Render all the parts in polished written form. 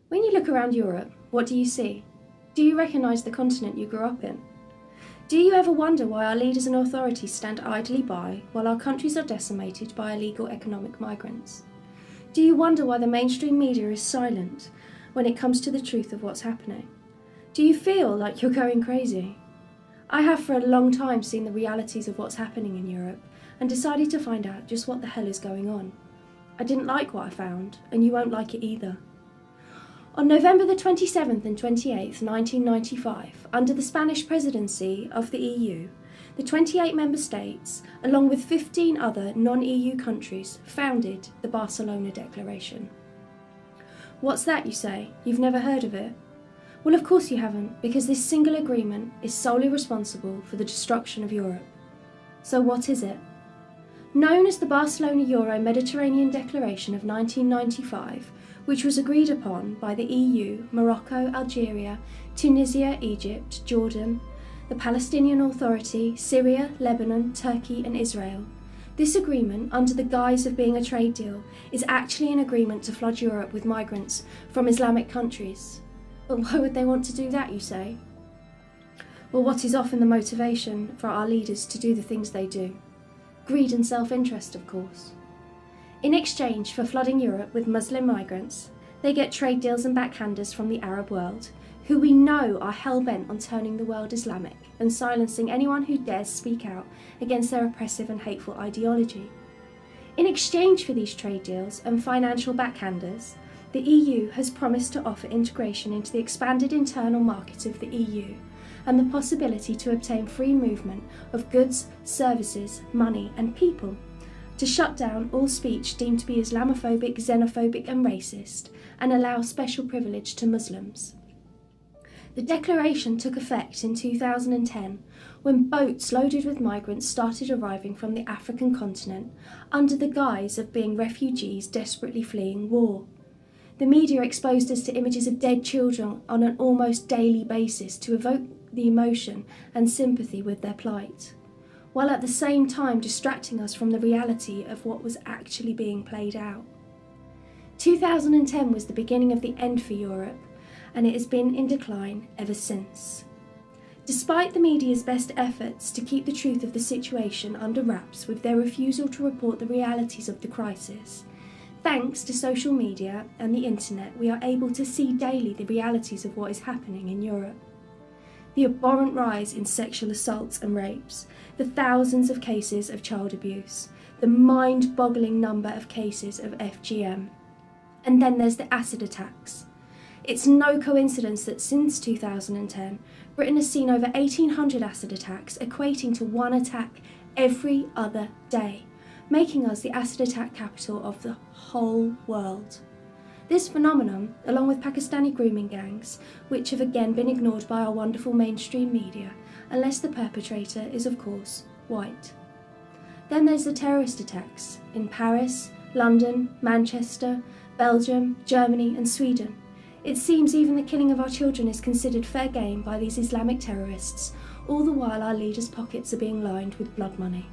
When you look around Europe, what do you see? Do you recognise the continent you grew up in? Do you ever wonder why our leaders and authorities stand idly by while our countries are decimated by illegal economic migrants? Do you wonder why the mainstream media is silent when it comes to the truth of what's happening? Do you feel like you're going crazy? I have for a long time seen the realities of what's happening in Europe and decided to find out just what the hell is going on. I didn't like what I found, and you won't like it either. On November the 27th and 28th, 1995, under the Spanish presidency of the EU, the 28 member states, along with 15 other non-EU countries, founded the Barcelona Declaration. What's that, you say? You've never heard of it? Well, of course you haven't, because this single agreement is solely responsible for the destruction of Europe. So what is it? Known as the Barcelona Euro-Mediterranean Declaration of 1995, which was agreed upon by the EU, Morocco, Algeria, Tunisia, Egypt, Jordan, the Palestinian Authority, Syria, Lebanon, Turkey and Israel. This agreement, under the guise of being a trade deal, is actually an agreement to flood Europe with migrants from Islamic countries. But why would they want to do that, you say? Well, what is often the motivation for our leaders to do the things they do? Greed and self-interest, of course. In exchange for flooding Europe with Muslim migrants, they get trade deals and backhanders from the Arab world, who we know are hell-bent on turning the world Islamic and silencing anyone who dares speak out against their oppressive and hateful ideology. In exchange for these trade deals and financial backhanders, the EU has promised to offer integration into the expanded internal market of the EU and the possibility to obtain free movement of goods, services, money and people, to shut down all speech deemed to be Islamophobic, xenophobic and racist, and allow special privilege to Muslims. The declaration took effect in 2010 when boats loaded with migrants started arriving from the African continent under the guise of being refugees desperately fleeing war. The media exposed us to images of dead children on an almost daily basis to evoke the emotion and sympathy with their plight, while at the same time distracting us from the reality of what was actually being played out. 2010 was the beginning of the end for Europe, and it has been in decline ever since. Despite the media's best efforts to keep the truth of the situation under wraps with their refusal to report the realities of the crisis, thanks to social media and the internet, we are able to see daily the realities of what is happening in Europe. The abhorrent rise in sexual assaults and rapes, the thousands of cases of child abuse, the mind-boggling number of cases of FGM. And then there's the acid attacks. It's no coincidence that since 2010, Britain has seen over 1,800 acid attacks, equating to one attack every other day, making us the acid attack capital of the whole world. This phenomenon, along with Pakistani grooming gangs, which have again been ignored by our wonderful mainstream media, unless the perpetrator is, of course, white. Then there's the terrorist attacks in Paris, London, Manchester, Belgium, Germany and Sweden. It seems even the killing of our children is considered fair game by these Islamic terrorists, all the while our leaders' pockets are being lined with blood money.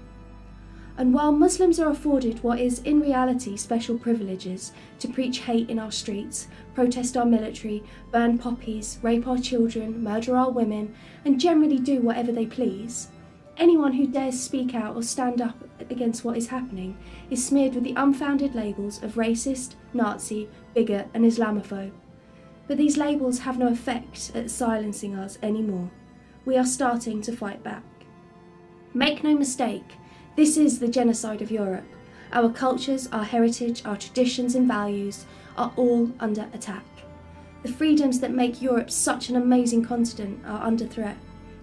And while Muslims are afforded what is in reality special privileges to preach hate in our streets, protest our military, burn poppies, rape our children, murder our women, and generally do whatever they please, anyone who dares speak out or stand up against what is happening is smeared with the unfounded labels of racist, Nazi, bigot and Islamophobe. But these labels have no effect at silencing us anymore. We are starting to fight back. Make no mistake, this is the genocide of Europe. Our cultures, our heritage, our traditions and values are all under attack. The freedoms that make Europe such an amazing continent are under threat,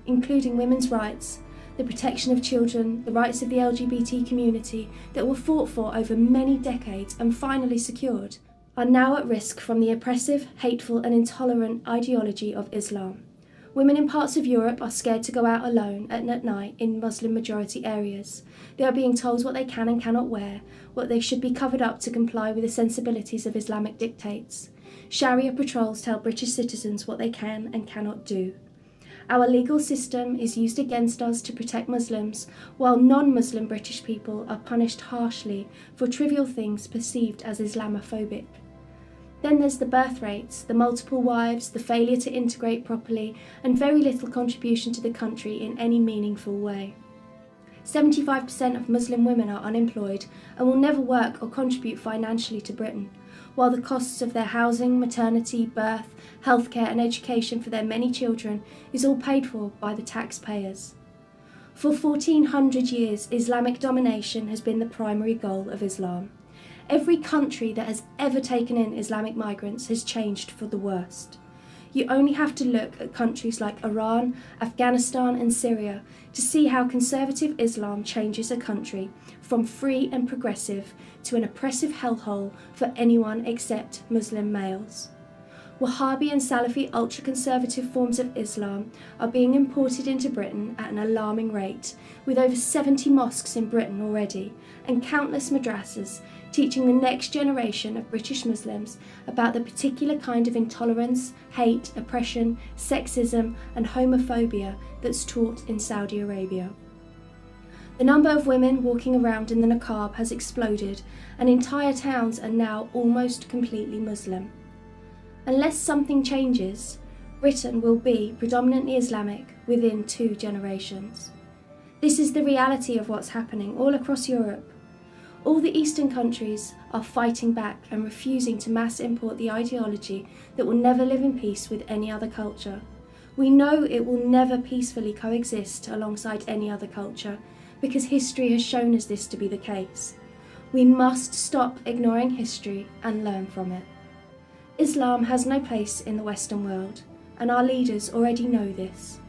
including women's rights, the protection of children, the rights of the LGBT community that were fought for over many decades and finally secured, are now at risk from the oppressive, hateful and intolerant ideology of Islam. Women in parts of Europe are scared to go out alone at night in Muslim-majority areas. They are being told what they can and cannot wear, what they should be covered up to comply with the sensibilities of Islamic dictates. Sharia patrols tell British citizens what they can and cannot do. Our legal system is used against us to protect Muslims, while non-Muslim British people are punished harshly for trivial things perceived as Islamophobic. Then there's the birth rates, the multiple wives, the failure to integrate properly, and very little contribution to the country in any meaningful way. 75% of Muslim women are unemployed and will never work or contribute financially to Britain, while the costs of their housing, maternity, birth, healthcare and education for their many children is all paid for by the taxpayers. For 1400 years, Islamic domination has been the primary goal of Islam. Every country that has ever taken in Islamic migrants has changed for the worst. You only have to look at countries like Iran, Afghanistan and Syria to see how conservative Islam changes a country from free and progressive to an oppressive hellhole for anyone except Muslim males. Wahhabi and Salafi ultra-conservative forms of Islam are being imported into Britain at an alarming rate, with over 70 mosques in Britain already and countless madrasas teaching the next generation of British Muslims about the particular kind of intolerance, hate, oppression, sexism and homophobia that's taught in Saudi Arabia. The number of women walking around in the niqab has exploded and entire towns are now almost completely Muslim. Unless something changes, Britain will be predominantly Islamic within 2 generations. This is the reality of what's happening all across Europe. All the Eastern countries are fighting back and refusing to mass import the ideology that will never live in peace with any other culture. We know it will never peacefully coexist alongside any other culture because history has shown us this to be the case. We must stop ignoring history and learn from it. Islam has no place in the Western world, and our leaders already know this.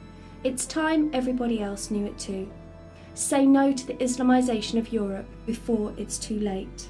It's time everybody else knew it too. Say no to the Islamisation of Europe before it's too late.